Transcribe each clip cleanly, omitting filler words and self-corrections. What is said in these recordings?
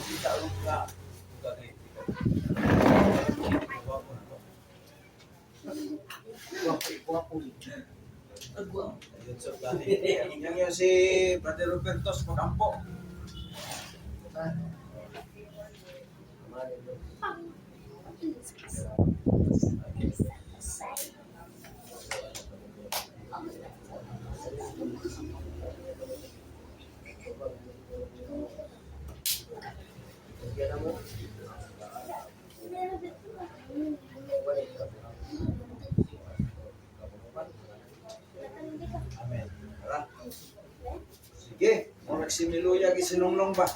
Kita ulit ka. Yan yung si Brother Robertos Pagkampo. Amen. Tara. Sige. Murag si Miluya gisinunglong ba?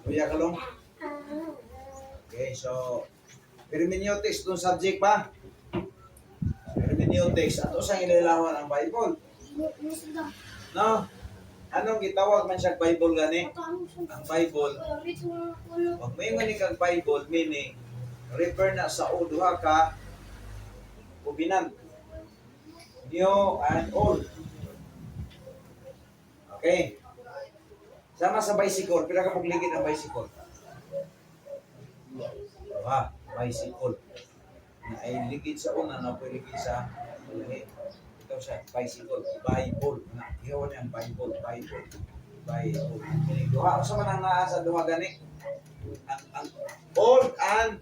Luya ka long? Okay, so hermeneutics itong subject pa. Hermeneutics. Ato sa inilawan ang Bible. No? Anong gitawag man siya Bible gani? Ang Bible. Pag may maning kang Bible, meaning refer na sa duha ka kubinan. New and old. Okay. Sama sa bicycle. Pila ka pagligid ang bicycle? Bicycle. Na ay ligid sa una, na pwede ligid sa lahi. Ito siya, bicycle. Bible. Na, ihaw niya ang Bible. Bible. Duha. Sa man ang naa sa duha gani? Ang Old and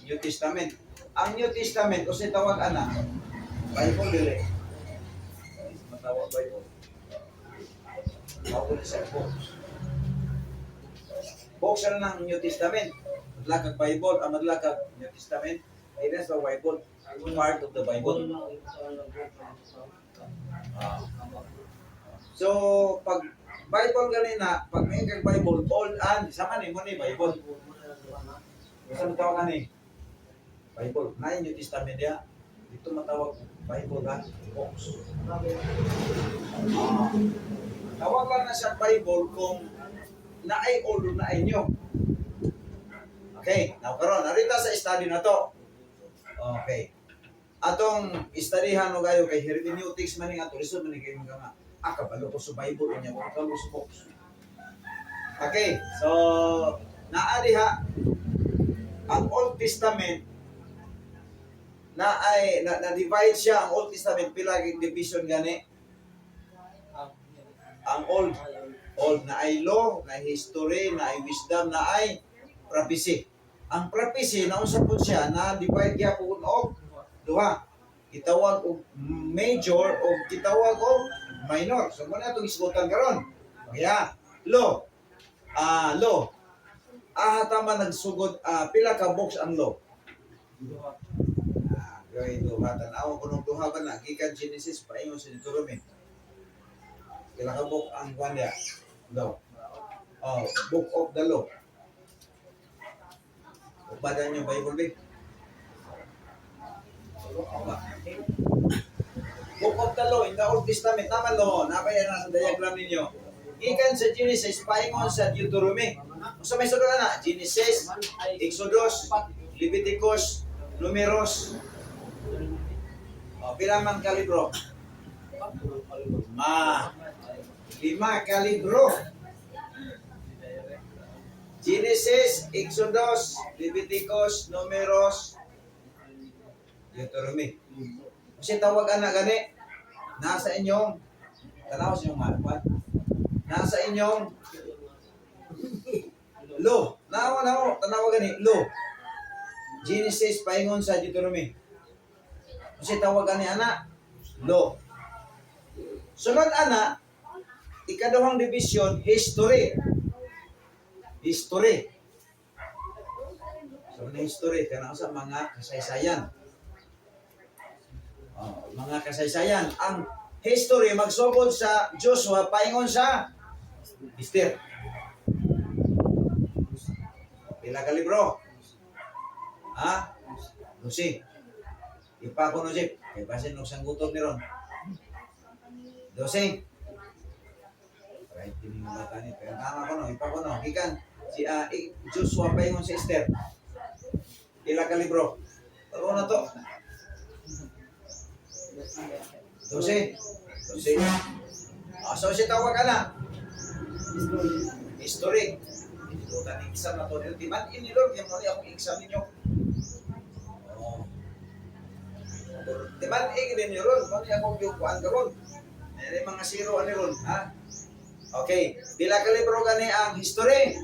New Testament. Ang New Testament, kasi tawag ana, Bible dili. Matawag Bible. Tawag sa books. Books na ng New Testament. Madlakag Bible, ang madlakag New Testament, it is the Bible, part of the Bible. So, pag Bible ganina, pag may kang Bible, old and, sama ni mo ni Bible. Saan tawag ni? Bible. Na New Testament ya. Ito matawag Bible ha. Books. Tawag lang na siya Bible kung naay old na ay new. Okay, now karon narita sa study na to. Okay. Atong studyhan no gayo kay hermeneutics maning ato lisod maning kay mga kabalo ko sa Bible unya ko kabalo sa books. Okay, so naari ha ang Old Testament na-divide siya ang Old Testament pila kay division gani. Ang old na ay law, na ay history, na ay wisdom, na ay prophecy. Ang prophecy na usap po siya na divide siya po og duha. Kitawag og major o kitawag og minor. So muna itong isgutan karon. Kaya law. Law. Tama nagsugod pila ka books ang law. Gawin duha. Tanaw ko nung duha ba na gikan Genesis paingon sa Deuteronomy. Pila ka book ang kanya? Law. Book of the law. Upadan yung Bible ba? Book of the law in the Old Testament. Tama lo, napayan na sa diagram ninyo. Ikan sa Genesis, paingon sa Deuteronomy. Kung sa may sulat na, Genesis, Exodus, Leviticus, Numeros. Pila man ka libro? 5 ka libro. Genesis, Exodus, Leviticus, Numeros, Deuteronomy. Kasi tawagan na gani, nasa inyong, tanaw sa inyong manual, nasa inyong law. Tanaw gani, law. Genesis, paingon sa Deuteronomy. Kasi tawagan ni ana, law. Sunod ana, ikaduhang division, history. History. So, history, kanang sa mga kasaysayan. Mga kasaysayan. Ang history, magsugod sa Joshua, paingon sa Esther. Pila ka libro? 12. Ipa ko no, Jip. Kaya basin nung sanggutot ni Ron. 12. Right, tining mga bata ni. Pero tama ko no, ipa ko no. Ikan, si Joshua paingon sa Esther. Pila ka libro? Taro na to. 12. So siya tawag ka na. history. Inutan ng exam na to. Timan, inilor, kaya muli akong exam ninyo. Oh. Timan, din nyo ron. Muli akong yung kuhaan ka ron. May mga zero ano ron, ha? Okay. Pila ka libro gani ang history?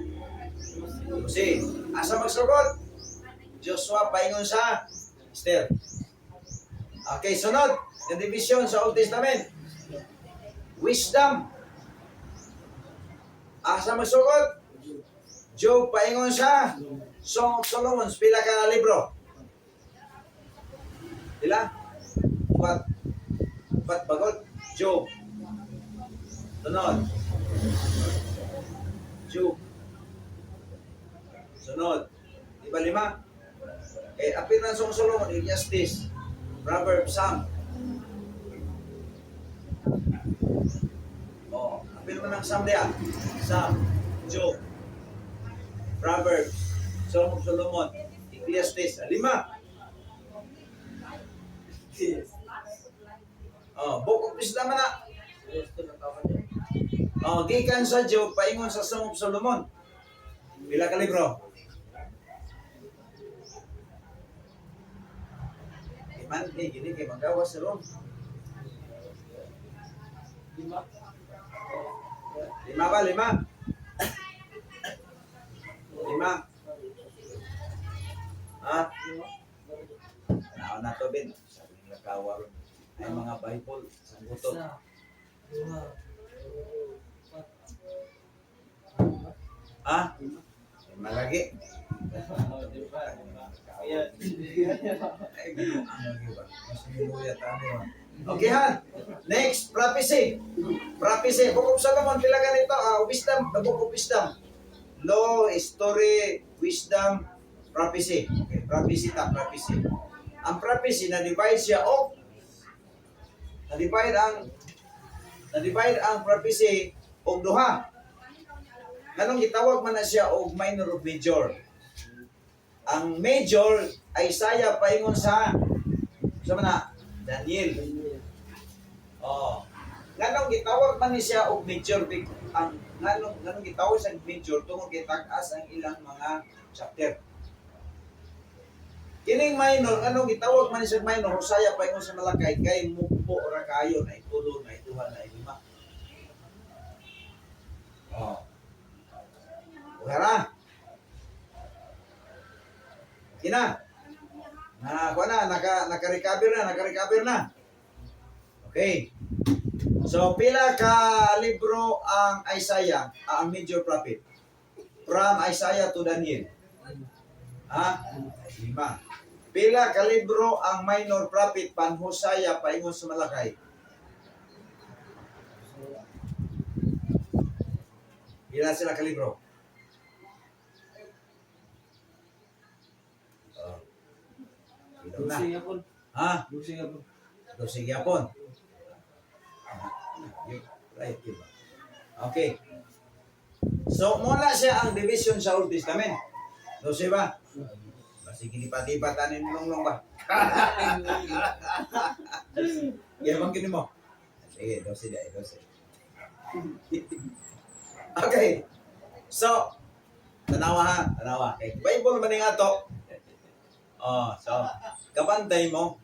Kasi, asa magsugot? Joshua, paingon sa Esther. Okay, sunod. The division sa Old Testament. Wisdom. Asa magsugot? Job, paingon sa Song of Solomon. Pila ka libro? Pila? Upat bagot? Job. Sunod. Job. Sunod. Diba 5? Eh, apil ng Song of Solomon, Ecclesiastes, Proverbs, Psalm. Oh, apil mo ng Psalm diya. Psalm, Job, Proverbs, Song of Solomon, Ecclesiastes. 5. Oh, Book of Wisdom na. Oh, gikan sa Job, paingon sa Song of Solomon. Pila ka libro? Iman, gini kay magawas sa ron. 5 ba? 5? 5. Ha? Tanaw na to, Ben. Sabi nila kawa ron. Ay mga Bible, sanggutot. Ha? Malagi. Okay ha? Next, prophecy. Prophecy. Book of Solomon, pila ganito? Wisdom, the Book of Wisdom. Law, history, wisdom, prophecy. Okay, prophecy ta, prophecy. Ang prophecy, na-divide siya o na-divide ang prophecy og duha. Kanong gitawag man na siya og minor ug major. Ang major ay Isaiah paingon sa mana? Daniel. Oh. Nganong gitawag man ni siya og major ang nganong gitawag sa major tungod kay tag-as ang ilang mga chapter. Kining minor, anong gitawag man ni siya minor, Hosea paingon sa Malakay kay mupo ra kayo na itulo na ituha na 5. Oh. Uhara. Kina. Naka-recover na. Okay. So, pila ka libro ang Isaiah, ang major prophet? From Isaiah to Daniel. Ha? 5. Pila ka libro ang minor prophet pan Hosea paingon sa Malakay? Pila sila ka libro? Dusing yapon. Ha? Dusing yapon. Dosing yapon. Right, diba? Okay. So, muna siya ang division sa Old Testament. Dose ba? Sige, lipat-lipat tanin long ba? Yabang kini mo. Sige, 12. Okay. So, tanawa. Okay. Bible man nga to. Oh, so, kabantay mo.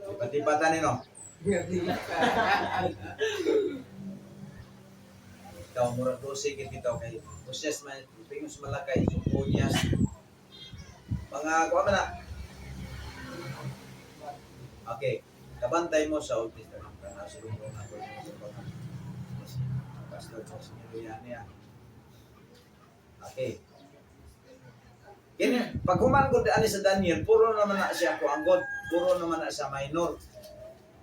Lipat-lipatan nino. Ikaw, murag 12 dito kay Moses man, Pingus Malakay, Sumpunias. Mga, kuha man na. Okay, kabantay mo sa Old Testament. Sulong na ko sa pastor sa sinilo niya. Okay. Kini, pag humangod ani sa Daniel, puro naman na siya kuanggod, puro naman na sa minor.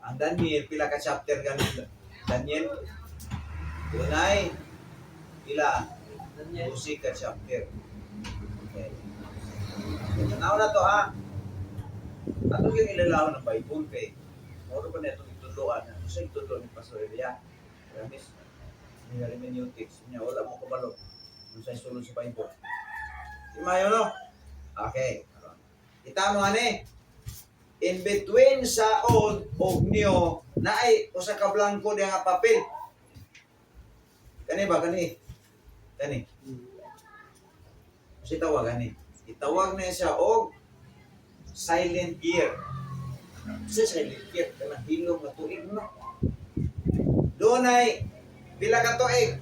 Ang Daniel, pila ka chapter ganun? Daniel, dunay, pila? 12 ka chapter. Okay. Tanaw na to ha. Ato yung ilalaw ng Bible kay moro pa na itong ituluan. Ano sa itulo ni Pastor Elia? Promise. Hindi na rin yung text niya. Wala mo kabalo. Ano sa isulong sa Bible. Imayo no? Okay. Kita mo ani. In between sa old o new na ay usa ka blanco diha nga papel. Kani ba, kani? Kani. Kasi tawag, kani. Itawag na siya og silent year. Sa silent year, kanang hilom na tuig no. Doon ay, pila ka tuig.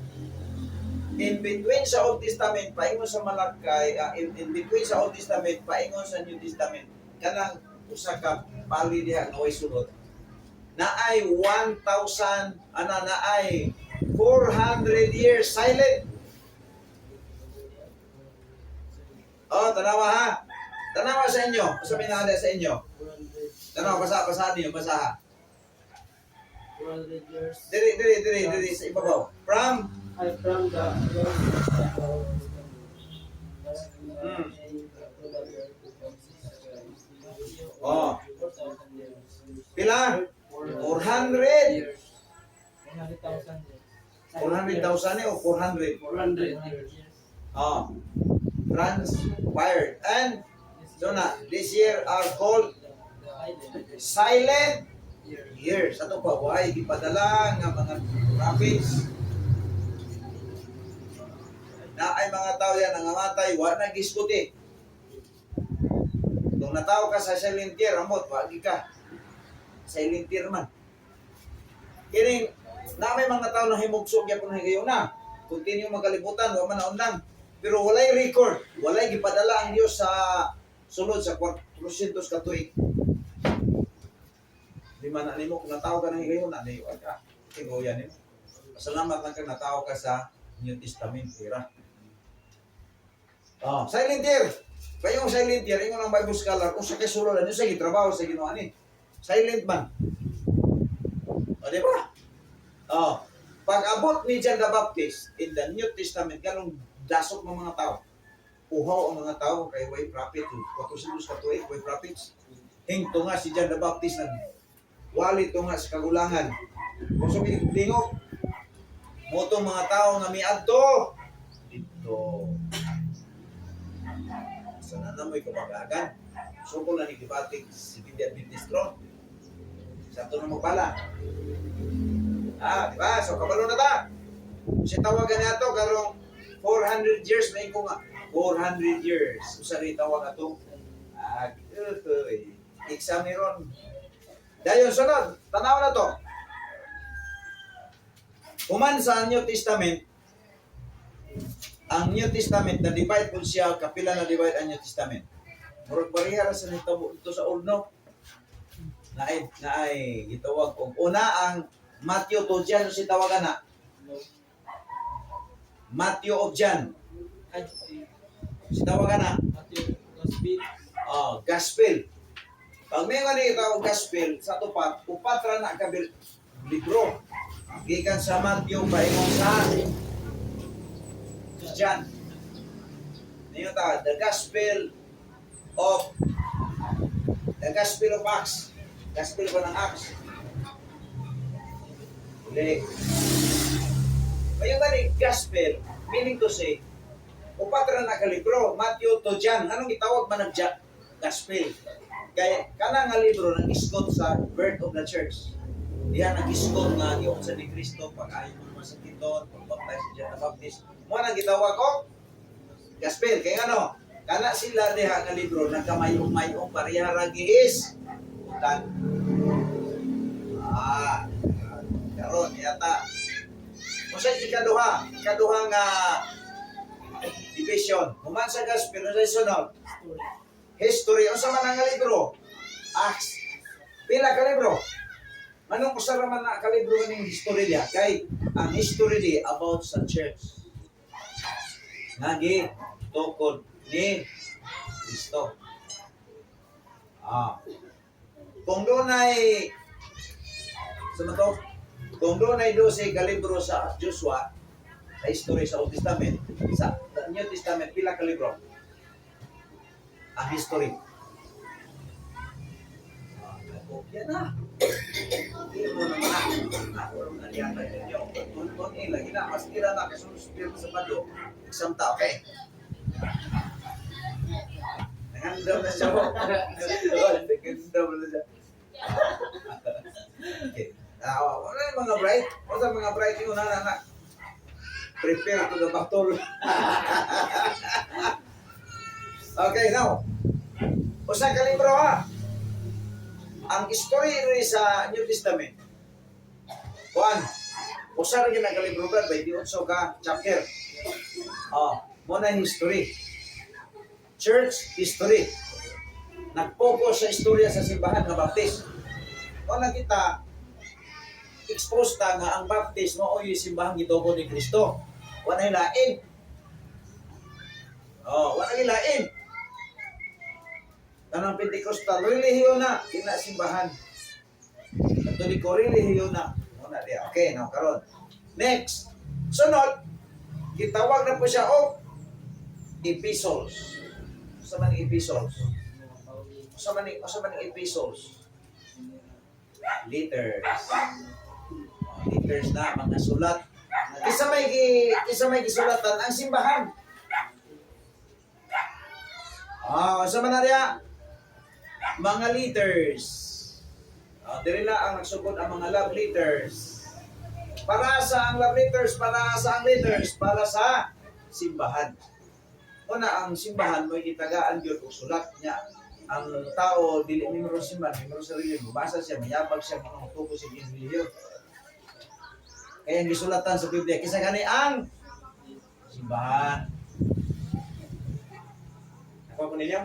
In between sa Old Testament, paingon sa Malakay, in between sa Old Testament, paingon sa New Testament, kanang usa ka pali diha nga way sulod. Na ay 1,000, na ay 400 years silent. Oh, tanawa ha. Tanawa sa inyo. Sabihin na sa inyo. Tanawa, basa niyo, basa ha. 400 years. Diri, sa ibabaw. From From the Oh. Pila? 400. 400,000 o 400? 400 years. Oh. Transpired. And so na, this year are called silent years. Ato pa, why gipadala nga mga prophets na ay mga tao yan nangamatay, wa na giskuti. Kung nataw ka sa silent year, amot, wagi ka. Silent year man. Kining, na may mga tao na himugsog ya kung higayon na. Continue magkalibutan, wa man naundang. Pero walay record, walay gipadala ang Dios sa sulod sa 400 ka tuig. Di man na nimo kung nataw ka ng higayon na, naiwan ka. Higayon nimo. Salamat lang kang nataw ka sa New Testament, tira. Oh, silent year. Kayong silent year, ingon ang Bible scholar, kung sa kasulod, ano sa gitrabaho sa Ginoo ani? Silent man. O, di ba? Oh, pag-abot ni John the Baptist in the New Testament, ganong dasok ng mga tao. Uhaw ang mga tao kay way prophet, 400 ka tuig, way prophets. Hingto nga si John the Baptist nag wali to nga sa kagulangan. Kung sa tingog, motong mga tao nga miadto dito. Sana na mo'y kabagagan. Sukol na ni Kibatik si Bindi Adventist Throne. Sa ito na magbala. Diba? So, kabalo na ta. Kasi tawagan niya ito, karong 400 years, may ko nga. 400 years. Usa rin tawag na ito. Exam ni Ron. Dayon, sunod. Tanaw na to. Kuman sa New Testament, ang New Testament na divide po siya, kapila na divide ang New Testament. Murag barihara sa nito sa Old no. Na ay gitawag og una ang Matthew to John si tawagan na. Matthew of John. Si tawagan na. Gospel. Pag may nga itawag gospel, sa tupat, upatra na ka libro. Gikan sa Matthew, paingon sa John. Niyo ta, the Gospel of Acts. Gospel ko ng Acts. Uli. Kaya ba ni Gospel, meaning to say, upatra na ka libro, Matthew to John. Anong itawag man ng Gospel? Kaya kanang nga libro nang iskot sa birth of the church. Diyan ang iskot nga yung sa ni Kristo pag-ayon mo sa kiton, pag-baptize si John the Baptist. Mo nang gitawag ko Gospel. Kaya ano, kana sila diha nga libro nagkamayong-mayong parehara gihis. Utan. Karon yata. Usa ikaduha nga division. Human sa Gospel sa sunod. History. Unsa man ang libro? Acts. Pila ka libro? Anong kusara man na kalibro ng history niya? Kay ang history niya about sa church. Nagi tukod ni Kristo. Kung doon ay kung doon ay 12 kalibro sa Joshua, sa history sa Old Testament, sa New Testament, pila kalibro? Ang history. Yan na. Hindi mo naman ako naman yan na ninyo. Tuntun lagi na. Mas tira na kasi suspiro sa pado. Isang tao. Okay. Nangandam na siya mo. Nangandam na siya. Okay. Wala yung mga bright. Wala mga bright yung una. Prepare to the battle. Okay, now. Usa ka libro ha. Ang story rin sa New Testament. Kuan. Usa rin ang kalibro ba 28 ka chapter. Muna history. Church history. Nag-focus sa istorya sa simbahan nga baptist. Kung nakita, expose ta nga ang baptist mo o yung simbahan gitubo ni Kristo. Wala hilain. Wala hilain. Tanang Pentecostal, relihiyon na, kina simbahan. Katoliko, relihiyon na. Muna diya. Okay, now, karon. Next. Sunod, kitawag na po siya o epistles. Sa man epistles. Sa man epistles. Letters. Letters na, mga sulat. Isa may gisulatan ang simbahan. Sa man na diya, mga letters. Dili na ang nagsugod ang mga love letters. Para sa ang love letters, para sa ang letters, para sa simbahan. Una ang simbahan mo itagaan gyud og sulat niya. Ang tao dili membro sa simbahan, membro sa relihiyon, basa siya, mayabag siya mga tubo sa relihiyon. Kaya ang gisulatan sa Biblia kisa gani ang simbahan. Ako po ninyo?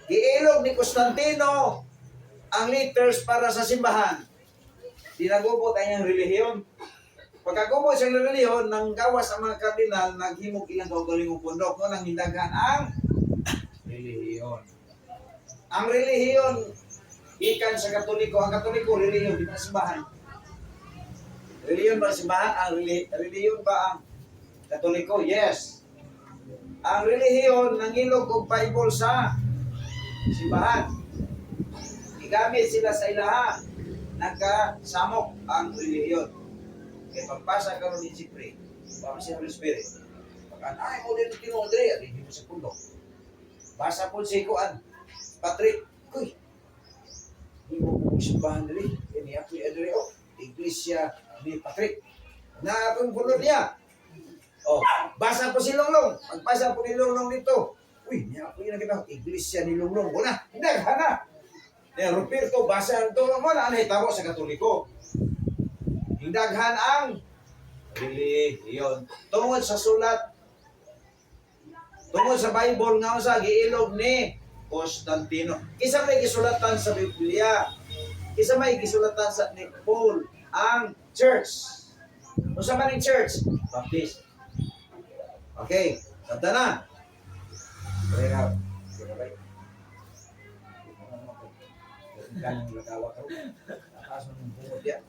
Giilog ni Constantino ang letters para sa simbahan. Dinagubot ang iyang relihiyon. Pagkagubot sa relihiyon, nang gawas ang mga kardinal, naghimog ilang kaugalingong pundok. No, nang hindagan ang relihiyon. Ang relihiyon, ikan sa Katoliko. Ang Katoliko, relihiyon, di ba simbahan? Relihiyon ba simbahan? Ang relihiyon ba ang Katoliko? Yes. Ang relihiyon, nangilog og Bible sa simbahan. Igamit sila sa ilaha. Nagkasamok ang relihiyon. Kaya pagpasa ka rin ni Sipre, para si Holy Spirit. Pagka, mo din kinodre, at hindi mo sa pundo. Basa po si Kuan, Patrick, uy, hindi mo po simbahan rin. Ini ako yung Iglesia ni Patrick. Na akong puno niya. Basa po si Longlong. Pagpasa po ni Longlong dito. Uy, niya ako yung nakita, Iglesia ni Longlong. Wala, hindi, hana. Ruperto, basa ito mo na anay tawag sa Katoliko. Hindaghan ang relihiyon. Tungod sa sulat, tungod sa Bible nga sa giilog ni Constantino. Kisa may gisulatan sa Biblia. Kisa may gisulatan sa ni Paul ang church. Kung sa man ang church, Baptist. Okay, santa na. Pray out. Kanang lagawa ka rin. Nakaso ng bungod yan.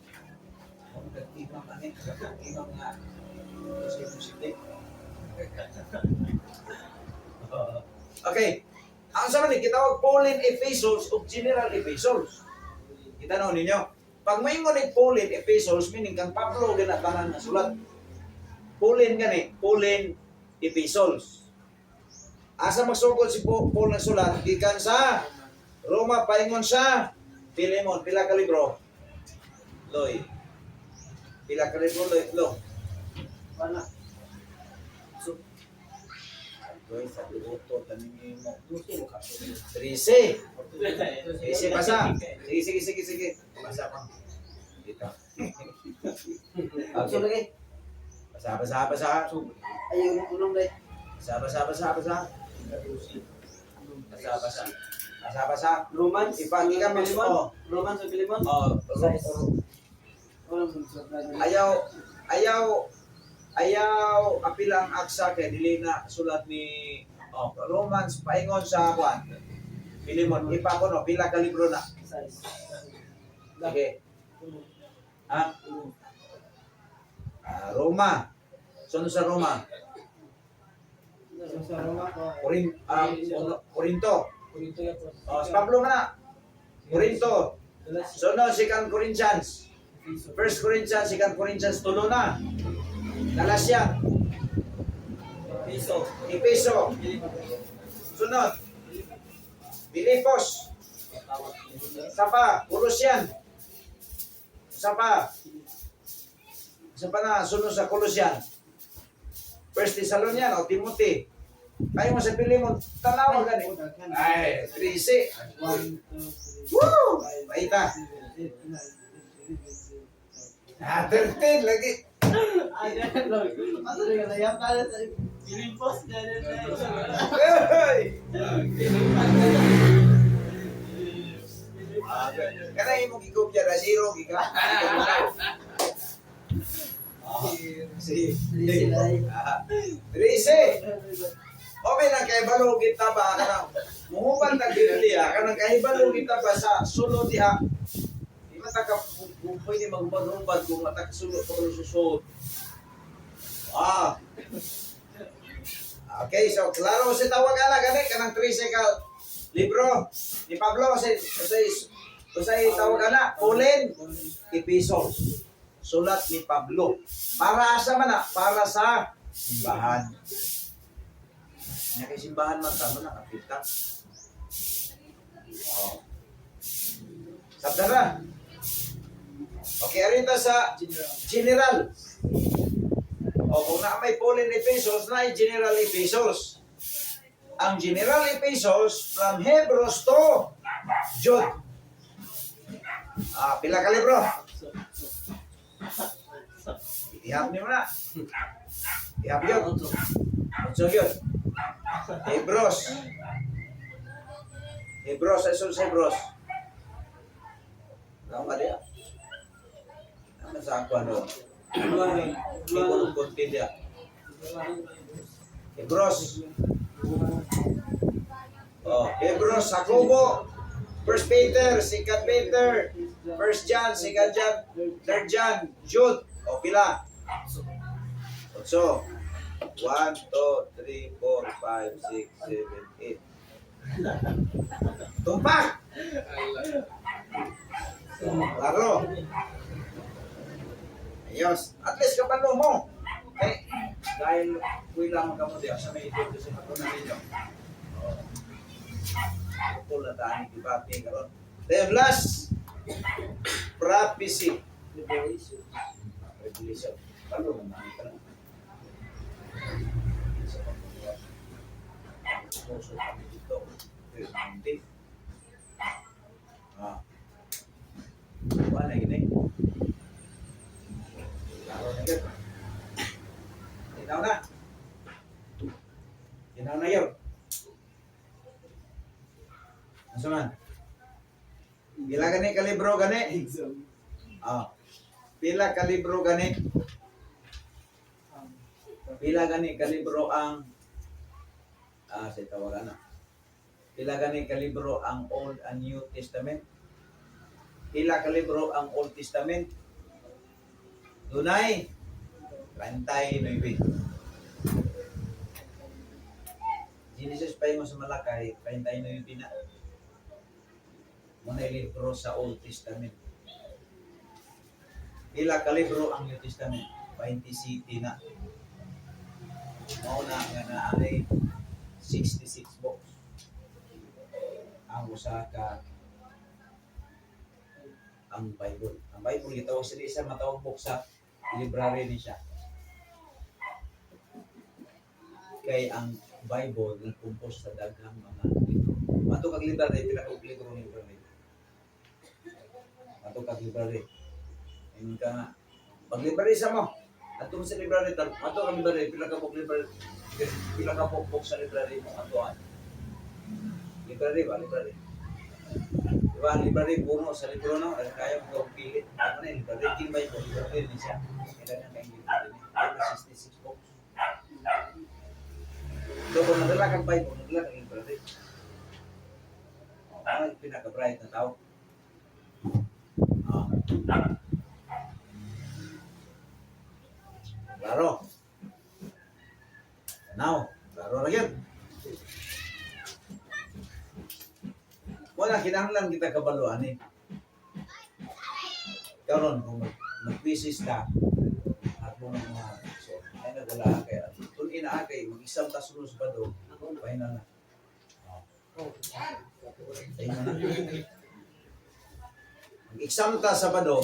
Kung nag-ibang angin, nag-ibang nga. Kasi musik. Okay. Ang sa manig, kitawag Pauline epistles o general epistles. Kita na ninyo. Pag may ngunit Pauline epistles, meaning kang Pablo ginatanan na sulat. Pauline gani, Pauline epistles. Asa magsugod si Paul ng sulat, gikan sa Roma, paingon sa Filemon, pila ka libro? Loy. Pila ka libro, Loy? Wala. Loy, sa libuto, tanin mo. 13. 13. Basa. Sige. Basa pa. Dito. So lagi. Basa. Ayaw mo tulong dai. Basa. Romans. Ipakita mo. Romans o Filemon. Ayaw apilang aksa kay dili na sulat ni Romans paingon sa kuan. Filemon ipa ko no pila ka libro na. Sige. Roma. Sunod sa Roma. Sa Roma ko. Corinto. Si Pablo na. Corinto. Sunod 2 Corinthians. 1 Corinthians, 2 Corinthians, tulo na. Galatia. Episo. Sunod. Pilipos. Sapa. Colossian. Sapa na. Sunod sa Colossian. First Thessalonian o Timothy. Kayo mo sa pili mo, tanaw gani. Ay, 13. Woo! Maita. 13 lagi. Hey! Kana imong gikopya ra zero giga. Si. 13. Obe na kay balo kita ba kanang muhuban tag dinaliya kanang kahibalo kita ba sa sulod diha. Di mataka pwede magbag-ubad kung matak sulod pa kung susod. Okay, so klaro si tawag ala gani kanang 13 ka libro ni Pablo sa tawag ana Pauline Epistles. Sulat ni Pablo. Para sa mana? Para sa simbahan. Nya kay simbahan man tama na kapita. Sabdara. Okay, arita sa general. O kung na may Pauline Epistles na general Epistles. Ang general Epistles from Hebrews to Jude. Pila ka libro? Ihap niyo na. Ihap yun. So yun. Hebrews. Hebrews, ay sa Hebrews. Tama dia. Tama sa ako ano. Ibon konti dia. Hebrews. Hebrews, Jacobo, 1 Peter, 2 Peter, 1 John, 2 John, 3 John, Jude. Pila? 8. 1, 2, 3, 4, 5, 6, 7, 8. Tumpak! Laro. Ayos. At least kapalo mo. Dahil kuilang ka mo diya sa may ito kasi matunan ninyo. Ito na tayo dibati karon. Then last, prophecy. Revelation. Palo naman ito. Puso kami dito. Hindi. Wala gini. Laro na yun. Tinaw na. Tinaw na yun. Ano man? Pila gani kalibro gani? Pila kalibro gani? Pila gani kalibro ang sa tawagan na. Pila gani kalibro ang Old and New Testament? Pila kalibro ang Old Testament? Dunay 39. Genesis pa mo sa Malakay, 39 na. Muna libro sa Old Testament. Pila kalibro ang New Testament? 20 city na. Mauna nga na ay 66 books. Ang usa ka ang Bible. Ang Bible gitawag sa isa matawag book sa library ni siya. Kay ang Bible nagkumpos sa daghang mga libro. Mato kag library pila ka libro ni library. Mato kag library. Ayun ka nga. Pag library sa mo, atong sa library ato kag library pila ka book library. Pila ka book sa library mo atoan. Library ba library? Diba, library puno sa libro no, ay kaya mo pilit. Ano na library king Bible, library din siya. Kailangan kayong library. 66 books. So kung nadala kang Bible, nadala kang library. Ano yung pinaka-bright na tao? Klaro. Now, klaro lang yun. Wala, kinahanglan kita kabaluan eh. Karon kung mag-thesis ka, at mo ng mga so, ay nagala kay at kung inaakay, mag-isang tasulos pa do, final na. Final na. Mag-exam ta sa Bado,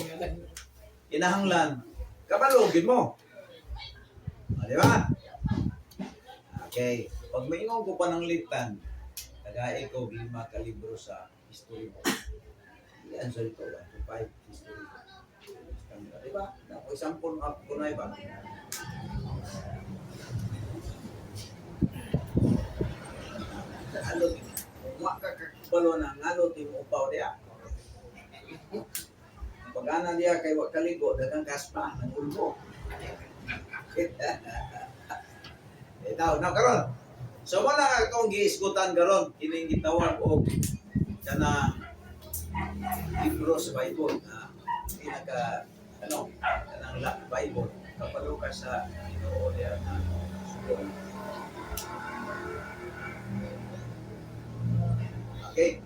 kinahanglan, kabalugin mo. Di ba? Okay. Pag maingon ko pa ng litan, tagay ko 5 ka libro sa history book. Yan sa ito, 1 to 5 history book. Diba? Ako example up ko na iba. Ano, makakakbalo na ngalo ti mo upaw diya. Pag ana diya kay wa kaligo daghang kaspa ng ulbo. Itaw na karon. So wala akong giisgutan karon kining gitawag og kanang libro sa Bible na pinaka kanang Bible kapalo ka sa Ginoo diya na sugo. Okay.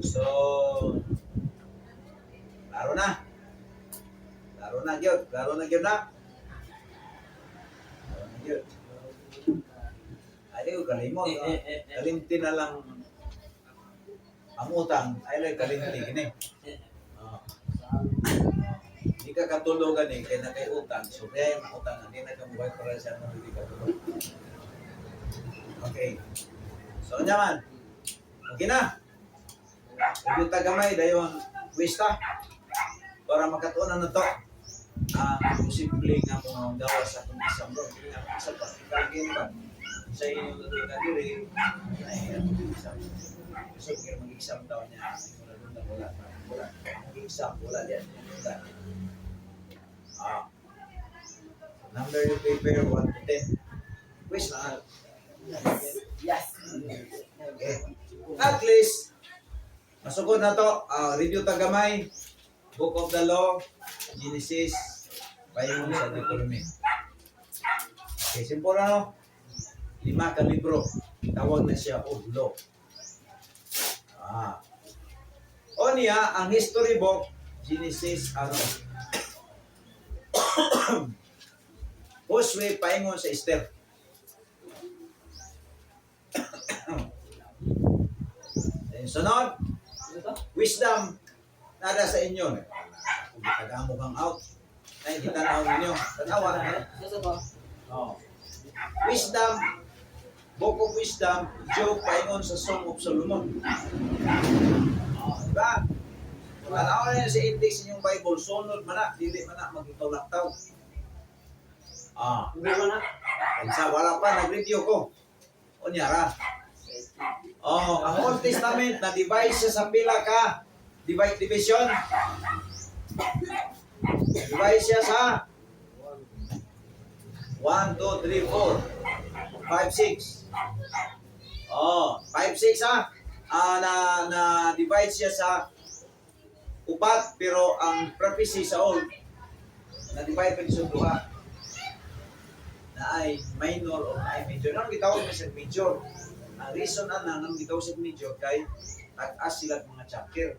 So, klaro na. Klaro na gyud na. Ayaw kalimot. Kalimti na lang ang utang. Ayaw kalimti gini. Hindi ka katulogan kaya na kay utang. So, kaya yung utang, hindi na kamuhay para siya na hindi katulog. Okay. So, naman. Okay na. Yung tagamay, dayon wista. Para makatuunan na to. Ang posible nga mga gawa sa akong isang bro. Hindi nga isang pa. Ikagin ba? Sa inyong tuloy na diri. Ay, isang. Gusto ko mag-exam daw niya. Wala. Mag-exam. Wala yan. Number yung paper 1 to 10. Quiz na. Yes. Okay. At least, masugod na to. Review tagamay. Book of the Law. Genesis. Pahingon sa Deuteronomy. Okay, simple na no? 5 ka libro. Tawag na siya og law. O niya, ang history book, Genesis, Josue, pahingon sa Esther. Sunod, wisdom, nada sa inyo. Kung tagamog ang out, ay gitanaw ninyo. Tanawa. Oh. Wisdom, Book of Wisdom, Job, paingon sa Song of Solomon. Diba? Tanawa na yun sa index inyong Bible, sunod man na, dili man na, magitaw-laktaw. Hindi mo na. Wala pa, nag-review ko. O nyara. Ang Old Testament, na-divide siya sa pila ka division. Divide siya sa 1, 2, 3, 4, 5, 6. 5, 6 ha. Na-divide siya sa upat, pero ang prophecy sa Old, na-divide pa siya sa duha. Na ay minor o na ay major. Nang gitawag na siya major. Ang reason na nang gitawag siya major kay tag-as sila mga chapter.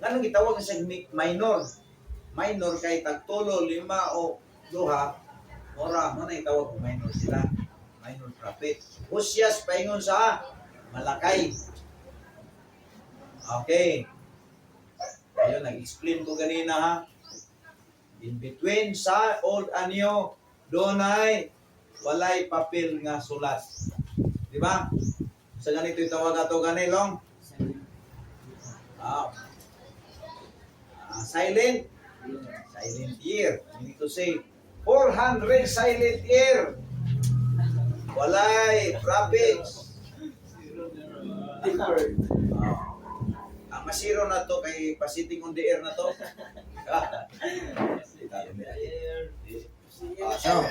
Nang gitawag na siya minor. Minor kay tagtulo, 5 o 2. Ora mo na itawag kung minor sila. Minor prophet. Husyas paingon sa Malakay. Okay. Ayun, nag-explain ko ganina ha. In between sa Old and New, doon ay walay papel nga sulat. Di ba? Sa ganito itawag ato ganilong. Silent. Silent year. You need to say 400 silent year. Walay prophets. Ang masiro na to kay pasiting on the air na to. So,